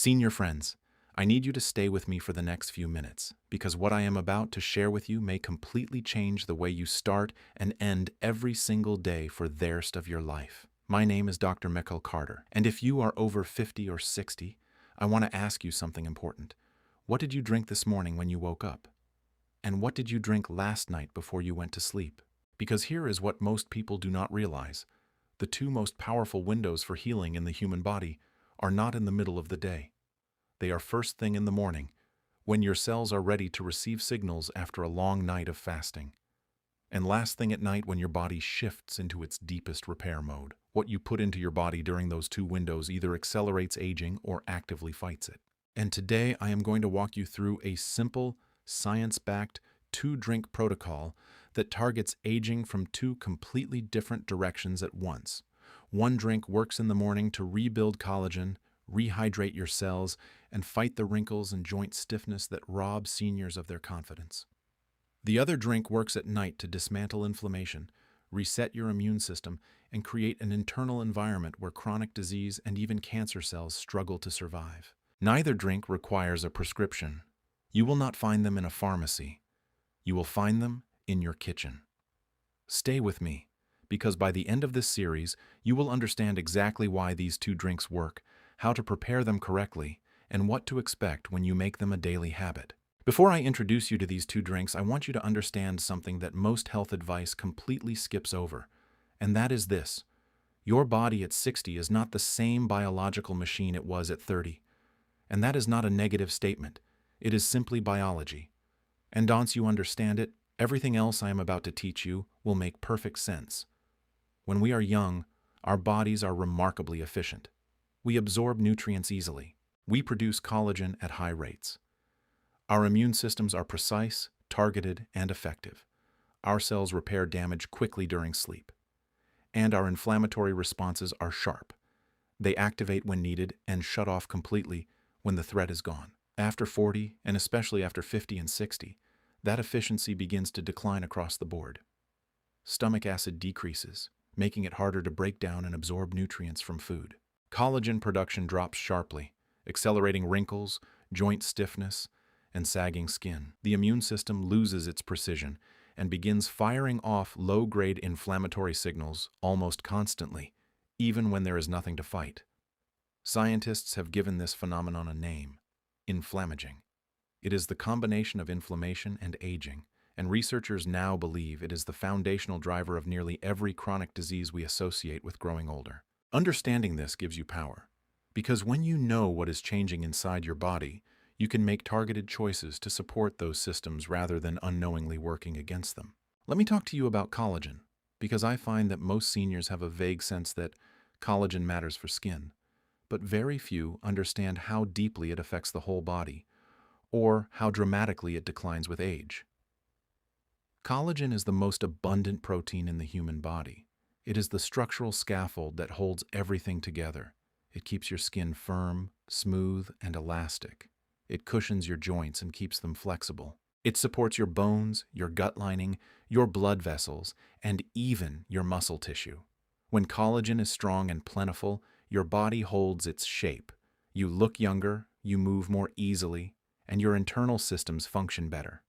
Senior friends, I need you to stay with me for the next few minutes, because what I am about to share with you may completely change the way you start and end every single day for the rest of your life. My name is Dr. Michel Carter, and if you are over 50 or 60, I want to ask you something important. What did you drink this morning when you woke up? And what did you drink last night before you went to sleep? Because here is what most people do not realize. The two most powerful windows for healing in the human body are not in the middle of the day. They are first thing in the morning, when your cells are ready to receive signals after a long night of fasting. And last thing at night when your body shifts into its deepest repair mode. What you put into your body during those two windows either accelerates aging or actively fights it. And today I am going to walk you through a simple, science-backed, two-drink protocol that targets aging from two completely different directions at once. One drink works in the morning to rebuild collagen, rehydrate your cells, and fight the wrinkles and joint stiffness that rob seniors of their confidence. The other drink works at night to dismantle inflammation, reset your immune system, and create an internal environment where chronic disease and even cancer cells struggle to survive. Neither drink requires a prescription. You will not find them in a pharmacy. You will find them in your kitchen. Stay with me, because by the end of this series, you will understand exactly why these two drinks work, how to prepare them correctly, and what to expect when you make them a daily habit. Before I introduce you to these two drinks, I want you to understand something that most health advice completely skips over, and that is this. Your body at 60 is not the same biological machine it was at 30, and that is not a negative statement. It is simply biology. And once you understand it, everything else I am about to teach you will make perfect sense. When we are young, our bodies are remarkably efficient. We absorb nutrients easily. We produce collagen at high rates. Our immune systems are precise, targeted, and effective. Our cells repair damage quickly during sleep. And our inflammatory responses are sharp. They activate when needed and shut off completely when the threat is gone. After 40, and especially after 50 and 60, that efficiency begins to decline across the board. Stomach acid decreases, making it harder to break down and absorb nutrients from food. Collagen production drops sharply, accelerating wrinkles, joint stiffness, and sagging skin. The immune system loses its precision and begins firing off low-grade inflammatory signals almost constantly, even when there is nothing to fight. Scientists have given this phenomenon a name: inflammaging. It is the combination of inflammation and aging, and researchers now believe it is the foundational driver of nearly every chronic disease we associate with growing older. Understanding this gives you power, because when you know what is changing inside your body, you can make targeted choices to support those systems rather than unknowingly working against them. Let me talk to you about collagen, because I find that most seniors have a vague sense that collagen matters for skin, but very few understand how deeply it affects the whole body, or how dramatically it declines with age. Collagen is the most abundant protein in the human body. It is the structural scaffold that holds everything together. It keeps your skin firm, smooth, and elastic. It cushions your joints and keeps them flexible. It supports your bones, your gut lining, your blood vessels, and even your muscle tissue. When collagen is strong and plentiful, your body holds its shape. You look younger, you move more easily, and your internal systems function better.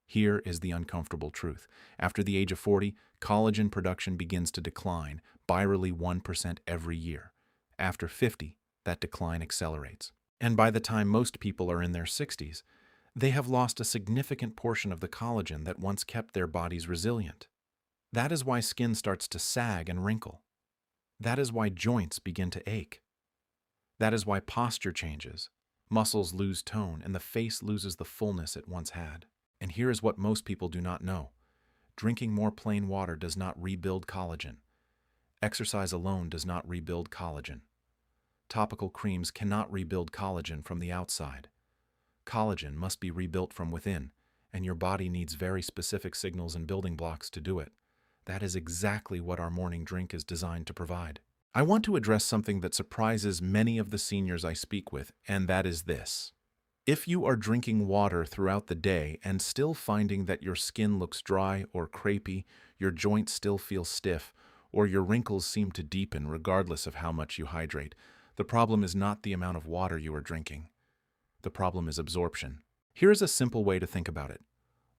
Here is the uncomfortable truth. After the age of 40, collagen production begins to decline, virally 1% every year. After 50, that decline accelerates. And by the time most people are in their 60s, they have lost a significant portion of the collagen that once kept their bodies resilient. That is why skin starts to sag and wrinkle. That is why joints begin to ache. That is why posture changes. Muscles lose tone, and the face loses the fullness it once had. And here is what most people do not know. Drinking more plain water does not rebuild collagen. Exercise alone does not rebuild collagen. Topical creams cannot rebuild collagen from the outside. Collagen must be rebuilt from within, and your body needs very specific signals and building blocks to do it. That is exactly what our morning drink is designed to provide. I want to address something that surprises many of the seniors I speak with, and that is this. If you are drinking water throughout the day and still finding that your skin looks dry or crepey, your joints still feel stiff, or your wrinkles seem to deepen regardless of how much you hydrate, The problem is not the amount of water you are drinking. The problem is absorption. Here is a simple way to think about it.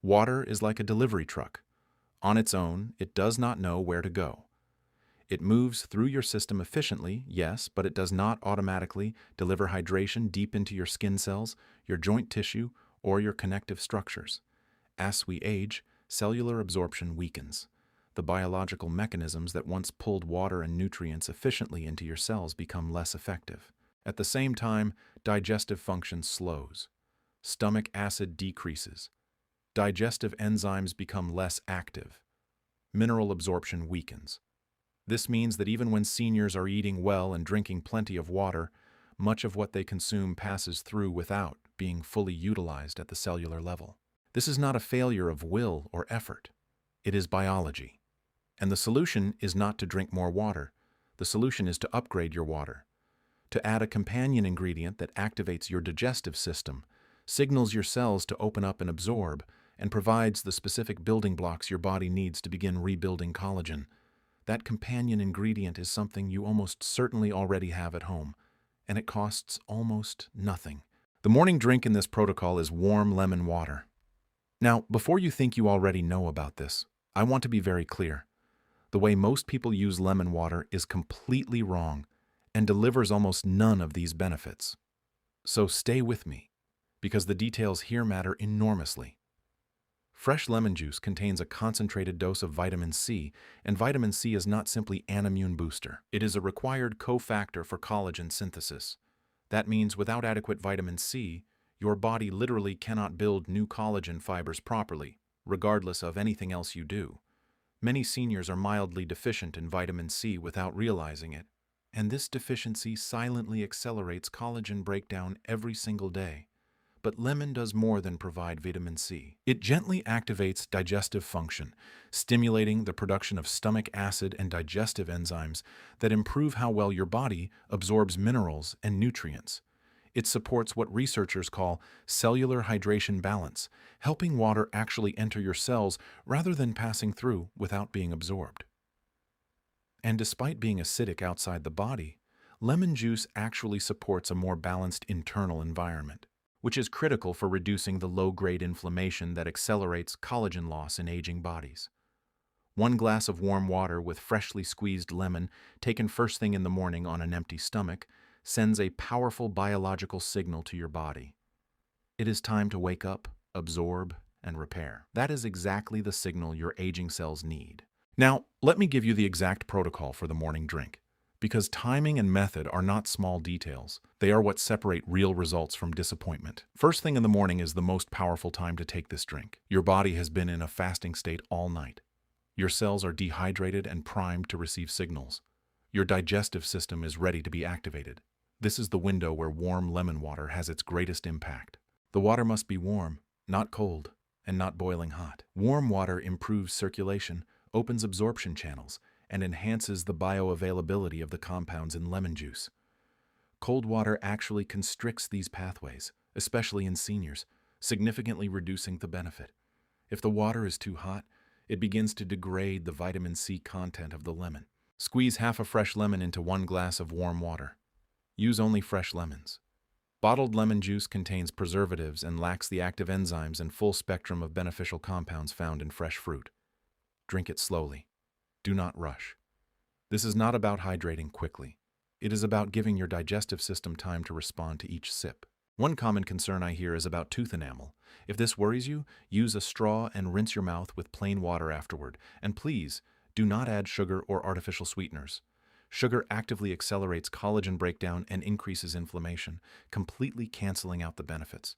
Water is like a delivery truck. On its own, it does not know where to go. It moves through your system efficiently, yes, but it does not automatically deliver hydration deep into your skin cells, your joint tissue, or your connective structures. As we age, cellular absorption weakens. The biological mechanisms that once pulled water and nutrients efficiently into your cells become less effective. At the same time, digestive function slows. Stomach acid decreases. Digestive enzymes become less active. Mineral absorption weakens. This means that even when seniors are eating well and drinking plenty of water, much of what they consume passes through without being fully utilized at the cellular level. This is not a failure of will or effort. It is biology. And the solution is not to drink more water. The solution is to upgrade your water, to add a companion ingredient that activates your digestive system, signals your cells to open up and absorb, and provides the specific building blocks your body needs to begin rebuilding collagen. That companion ingredient is something you almost certainly already have at home, and it costs almost nothing. The morning drink in this protocol is warm lemon water. Now, before you think you already know about this, I want to be very clear. The way most people use lemon water is completely wrong and delivers almost none of these benefits. So stay with me, because the details here matter enormously. Fresh lemon juice contains a concentrated dose of vitamin C, and vitamin C is not simply an immune booster. It is a required cofactor for collagen synthesis. That means without adequate vitamin C, your body literally cannot build new collagen fibers properly, regardless of anything else you do. Many seniors are mildly deficient in vitamin C without realizing it, and this deficiency silently accelerates collagen breakdown every single day. But lemon does more than provide vitamin C. It gently activates digestive function, stimulating the production of stomach acid and digestive enzymes that improve how well your body absorbs minerals and nutrients. It supports what researchers call cellular hydration balance, helping water actually enter your cells rather than passing through without being absorbed. And despite being acidic outside the body, lemon juice actually supports a more balanced internal environment, which is critical for reducing the low-grade inflammation that accelerates collagen loss in aging bodies. 1 glass of warm water with freshly squeezed lemon, taken first thing in the morning on an empty stomach, sends a powerful biological signal to your body. It is time to wake up, absorb, and repair. That is exactly the signal your aging cells need. Now, let me give you the exact protocol for the morning drink. Because timing and method are not small details. They are what separate real results from disappointment. First thing in the morning is the most powerful time to take this drink. Your body has been in a fasting state all night. Your cells are dehydrated and primed to receive signals. Your digestive system is ready to be activated. This is the window where warm lemon water has its greatest impact. The water must be warm, not cold, and not boiling hot. Warm water improves circulation, opens absorption channels, and enhances the bioavailability of the compounds in lemon juice. Cold water actually constricts these pathways, especially in seniors, significantly reducing the benefit. If the water is too hot, it begins to degrade the vitamin C content of the lemon. Squeeze half a fresh lemon into 1 glass of warm water. Use only fresh lemons. Bottled lemon juice contains preservatives and lacks the active enzymes and full spectrum of beneficial compounds found in fresh fruit. Drink it slowly. Do not rush. This is not about hydrating quickly. It is about giving your digestive system time to respond to each sip. One common concern I hear is about tooth enamel. If this worries you, use a straw and rinse your mouth with plain water afterward. And please, do not add sugar or artificial sweeteners. Sugar actively accelerates collagen breakdown and increases inflammation, completely canceling out the benefits.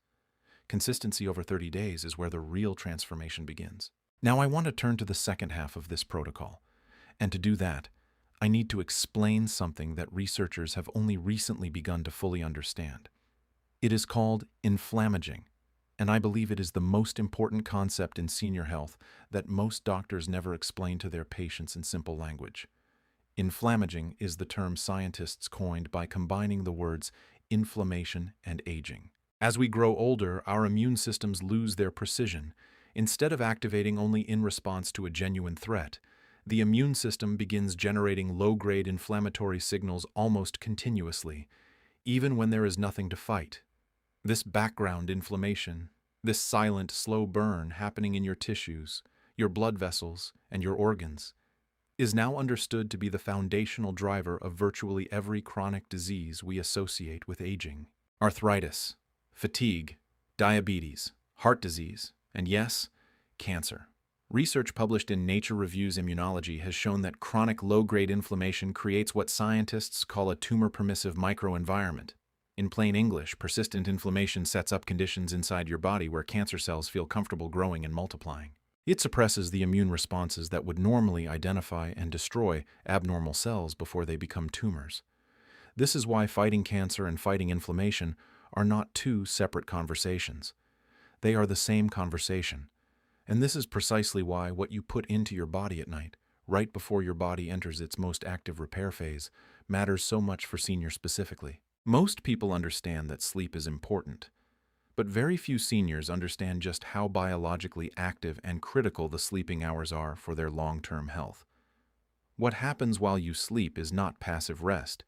Consistency over 30 days is where the real transformation begins. Now I want to turn to the second half of this protocol. And to do that, I need to explain something that researchers have only recently begun to fully understand. It is called inflammaging, and I believe it is the most important concept in senior health that most doctors never explain to their patients in simple language. Inflammaging is the term scientists coined by combining the words inflammation and aging. As we grow older, our immune systems lose their precision. Instead of activating only in response to a genuine threat, The immune system begins generating low-grade inflammatory signals almost continuously, even when there is nothing to fight. This background inflammation, this silent, slow burn happening in your tissues, your blood vessels, and your organs, is now understood to be the foundational driver of virtually every chronic disease we associate with aging. Arthritis, fatigue, diabetes, heart disease, and yes, cancer. Research published in Nature Reviews Immunology has shown that chronic low-grade inflammation creates what scientists call a tumor-permissive microenvironment. In plain English, persistent inflammation sets up conditions inside your body where cancer cells feel comfortable growing and multiplying. It suppresses the immune responses that would normally identify and destroy abnormal cells before they become tumors. This is why fighting cancer and fighting inflammation are not two separate conversations. They are the same conversation. And this is precisely why what you put into your body at night, right before your body enters its most active repair phase, matters so much for seniors specifically. Most people understand that sleep is important, but very few seniors understand just how biologically active and critical the sleeping hours are for their long-term health. What happens while you sleep is not passive rest.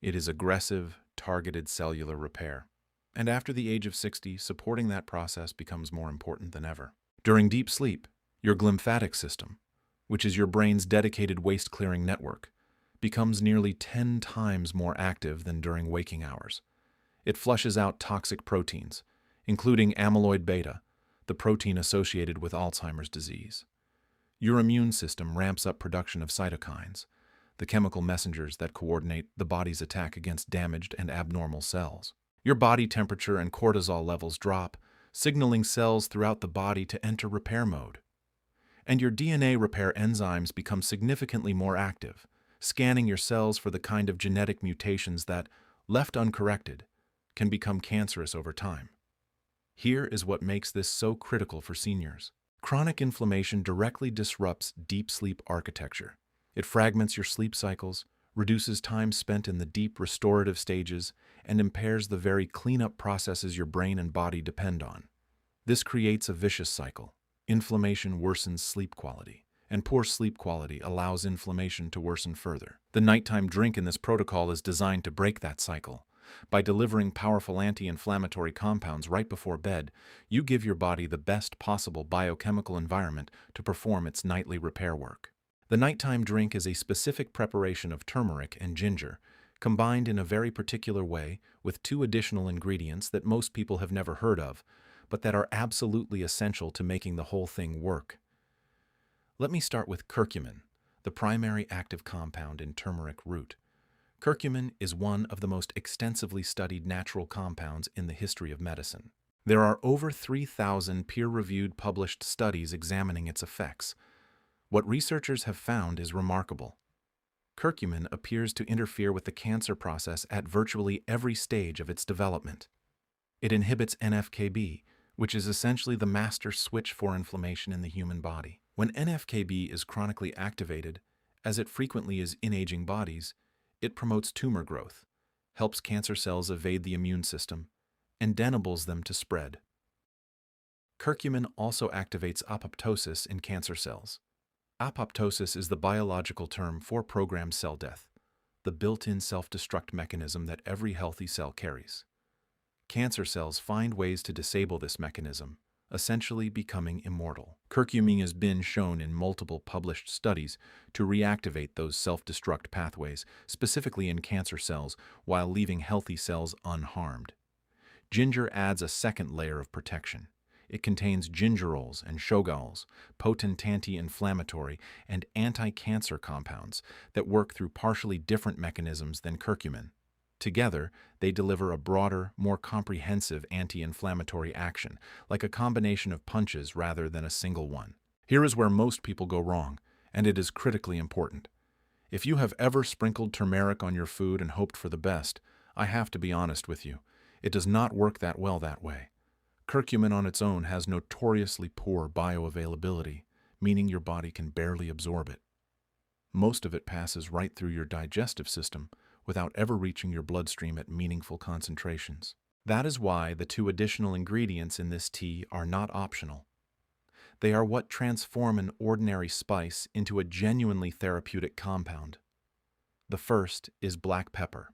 It is aggressive, targeted cellular repair. And after the age of 60, supporting that process becomes more important than ever. During deep sleep, your glymphatic system, which is your brain's dedicated waste-clearing network, becomes nearly 10 times more active than during waking hours. It flushes out toxic proteins, including amyloid beta, the protein associated with Alzheimer's disease. Your immune system ramps up production of cytokines, the chemical messengers that coordinate the body's attack against damaged and abnormal cells. Your body temperature and cortisol levels drop, signaling cells throughout the body to enter repair mode. And your DNA repair enzymes become significantly more active, scanning your cells for the kind of genetic mutations that, left uncorrected, can become cancerous over time. Here is what makes this so critical for seniors. Chronic inflammation directly disrupts deep sleep architecture. It fragments your sleep cycles, reduces time spent in the deep restorative stages, and impairs the very cleanup processes your brain and body depend on. This creates a vicious cycle. Inflammation worsens sleep quality, and poor sleep quality allows inflammation to worsen further. The nighttime drink in this protocol is designed to break that cycle. By delivering powerful anti-inflammatory compounds right before bed, you give your body the best possible biochemical environment to perform its nightly repair work. The nighttime drink is a specific preparation of turmeric and ginger, combined in a very particular way with two additional ingredients that most people have never heard of, but that are absolutely essential to making the whole thing work. Let me start with curcumin, the primary active compound in turmeric root. Curcumin is one of the most extensively studied natural compounds in the history of medicine. There are over 3,000 peer-reviewed published studies examining its effects. What researchers have found is remarkable. Curcumin appears to interfere with the cancer process at virtually every stage of its development. It inhibits NF-κB, which is essentially the master switch for inflammation in the human body. When NF-κB is chronically activated, as it frequently is in aging bodies, it promotes tumor growth, helps cancer cells evade the immune system, and enables them to spread. Curcumin also activates apoptosis in cancer cells. Apoptosis is the biological term for programmed cell death, the built-in self-destruct mechanism that every healthy cell carries. Cancer cells find ways to disable this mechanism, essentially becoming immortal. Curcumin has been shown in multiple published studies to reactivate those self-destruct pathways, specifically in cancer cells, while leaving healthy cells unharmed. Ginger adds a second layer of protection. It contains gingerols and shogaols, potent anti-inflammatory and anti-cancer compounds that work through partially different mechanisms than curcumin. Together, they deliver a broader, more comprehensive anti-inflammatory action, like a combination of punches rather than a single one. Here is where most people go wrong, and it is critically important. If you have ever sprinkled turmeric on your food and hoped for the best, I have to be honest with you. It does not work that well that way. Curcumin on its own has notoriously poor bioavailability, meaning your body can barely absorb it. Most of it passes right through your digestive system without ever reaching your bloodstream at meaningful concentrations. That is why the two additional ingredients in this tea are not optional. They are what transform an ordinary spice into a genuinely therapeutic compound. The first is black pepper.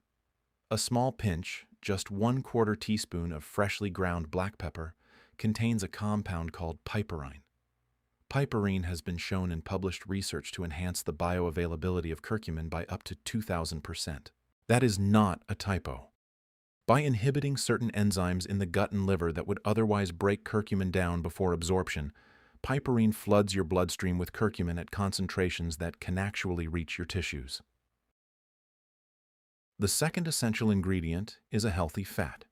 A small pinch, just 1/4 teaspoon of freshly ground black pepper, contains a compound called piperine. Piperine has been shown in published research to enhance the bioavailability of curcumin by up to 2,000%. That is not a typo. By inhibiting certain enzymes in the gut and liver that would otherwise break curcumin down before absorption, piperine floods your bloodstream with curcumin at concentrations that can actually reach your tissues. The second essential ingredient is a healthy fat.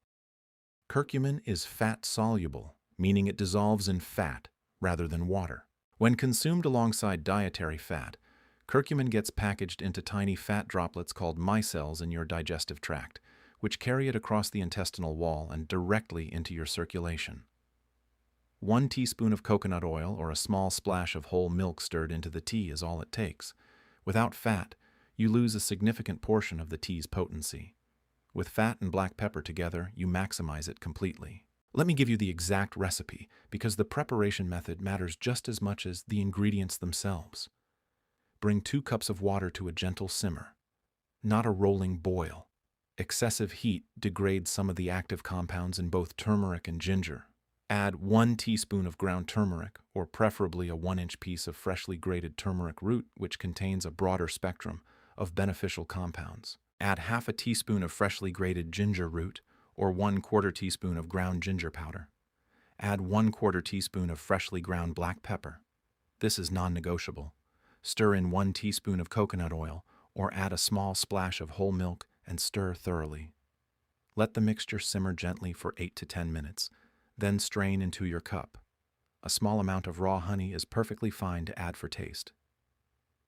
Curcumin is fat-soluble, meaning it dissolves in fat rather than water. When consumed alongside dietary fat, curcumin gets packaged into tiny fat droplets called micelles in your digestive tract, which carry it across the intestinal wall and directly into your circulation. 1 teaspoon of coconut oil or a small splash of whole milk stirred into the tea is all it takes. Without fat, you lose a significant portion of the tea's potency. With fat and black pepper together, you maximize it completely. Let me give you the exact recipe, because the preparation method matters just as much as the ingredients themselves. Bring 2 cups of water to a gentle simmer, not a rolling boil. Excessive heat degrades some of the active compounds in both turmeric and ginger. Add 1 teaspoon of ground turmeric, or preferably a 1-inch piece of freshly grated turmeric root, which contains a broader spectrum of beneficial compounds. Add half a teaspoon of freshly grated ginger root, or 1/4 teaspoon of ground ginger powder. Add 1/4 teaspoon of freshly ground black pepper. This is non-negotiable. Stir in 1 teaspoon of coconut oil, or add a small splash of whole milk and stir thoroughly. Let the mixture simmer gently for 8 to 10 minutes, then strain into your cup. A small amount of raw honey is perfectly fine to add for taste.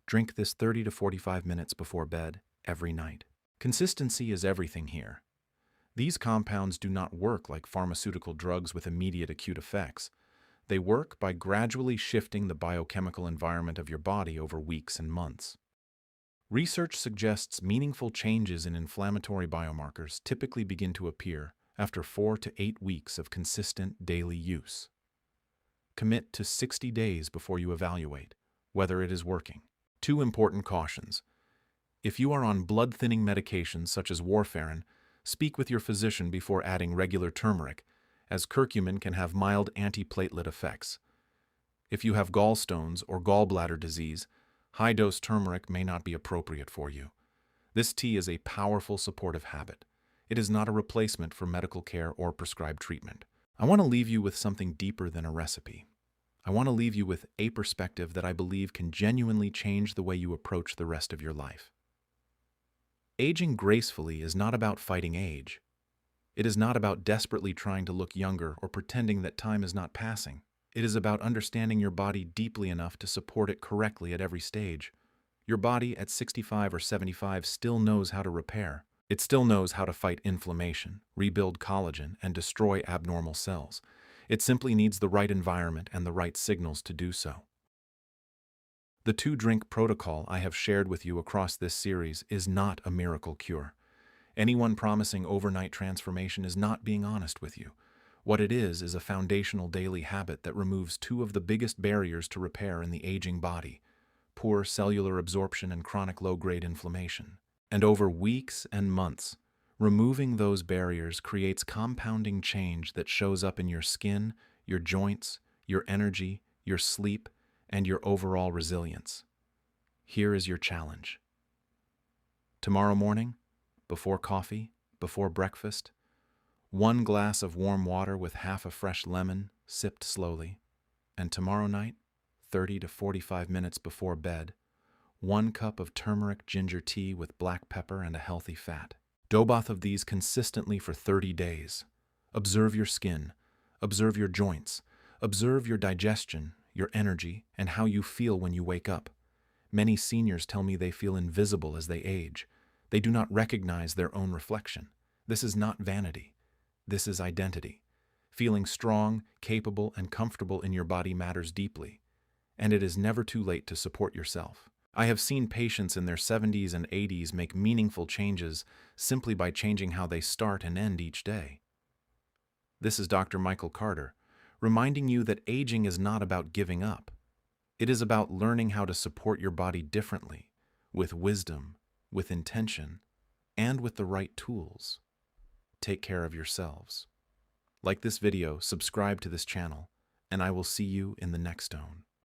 Drink this 30 to 45 minutes before bed every night. Consistency is everything here. These compounds do not work like pharmaceutical drugs with immediate acute effects. They work by gradually shifting the biochemical environment of your body over weeks and months. Research suggests meaningful changes in inflammatory biomarkers typically begin to appear after 4 to 8 weeks of consistent daily use. Commit to 60 days before you evaluate whether it is working. 2 important cautions. If you are on blood-thinning medications such as warfarin, speak with your physician before adding regular turmeric, as curcumin can have mild antiplatelet effects. If you have gallstones or gallbladder disease, high-dose turmeric may not be appropriate for you. This tea is a powerful supportive habit. It is not a replacement for medical care or prescribed treatment. I want to leave you with something deeper than a recipe. I want to leave you with a perspective that I believe can genuinely change the way you approach the rest of your life. Aging gracefully is not about fighting age. It is not about desperately trying to look younger or pretending that time is not passing. It is about understanding your body deeply enough to support it correctly at every stage. Your body at 65 or 75 still knows how to repair. It still knows how to fight inflammation, rebuild collagen, and destroy abnormal cells. It simply needs the right environment and the right signals to do so. The 2-drink protocol I have shared with you across this series is not a miracle cure. Anyone promising overnight transformation is not being honest with you. What it is a foundational daily habit that removes 2 of the biggest barriers to repair in the aging body: poor cellular absorption and chronic low-grade inflammation. And over weeks and months, removing those barriers creates compounding change that shows up in your skin, your joints, your energy, your sleep, and your overall resilience. Here is your challenge. Tomorrow morning, before coffee, before breakfast, 1 glass of warm water with half a fresh lemon, sipped slowly. And tomorrow night, 30 to 45 minutes before bed, 1 cup of turmeric ginger tea with black pepper and a healthy fat. Do both of these consistently for 30 days. Observe your skin, observe your joints, observe your digestion, your energy, and how you feel when you wake up. Many seniors tell me they feel invisible as they age. They do not recognize their own reflection. This is not vanity. This is identity. Feeling strong, capable, and comfortable in your body matters deeply, and it is never too late to support yourself. I have seen patients in their 70s and 80s make meaningful changes simply by changing how they start and end each day. This is Dr. Michel Carter, reminding you that aging is not about giving up. It is about learning how to support your body differently, with wisdom, with intention, and with the right tools. Take care of yourselves. Like this video, subscribe to this channel, and I will see you in the next stone.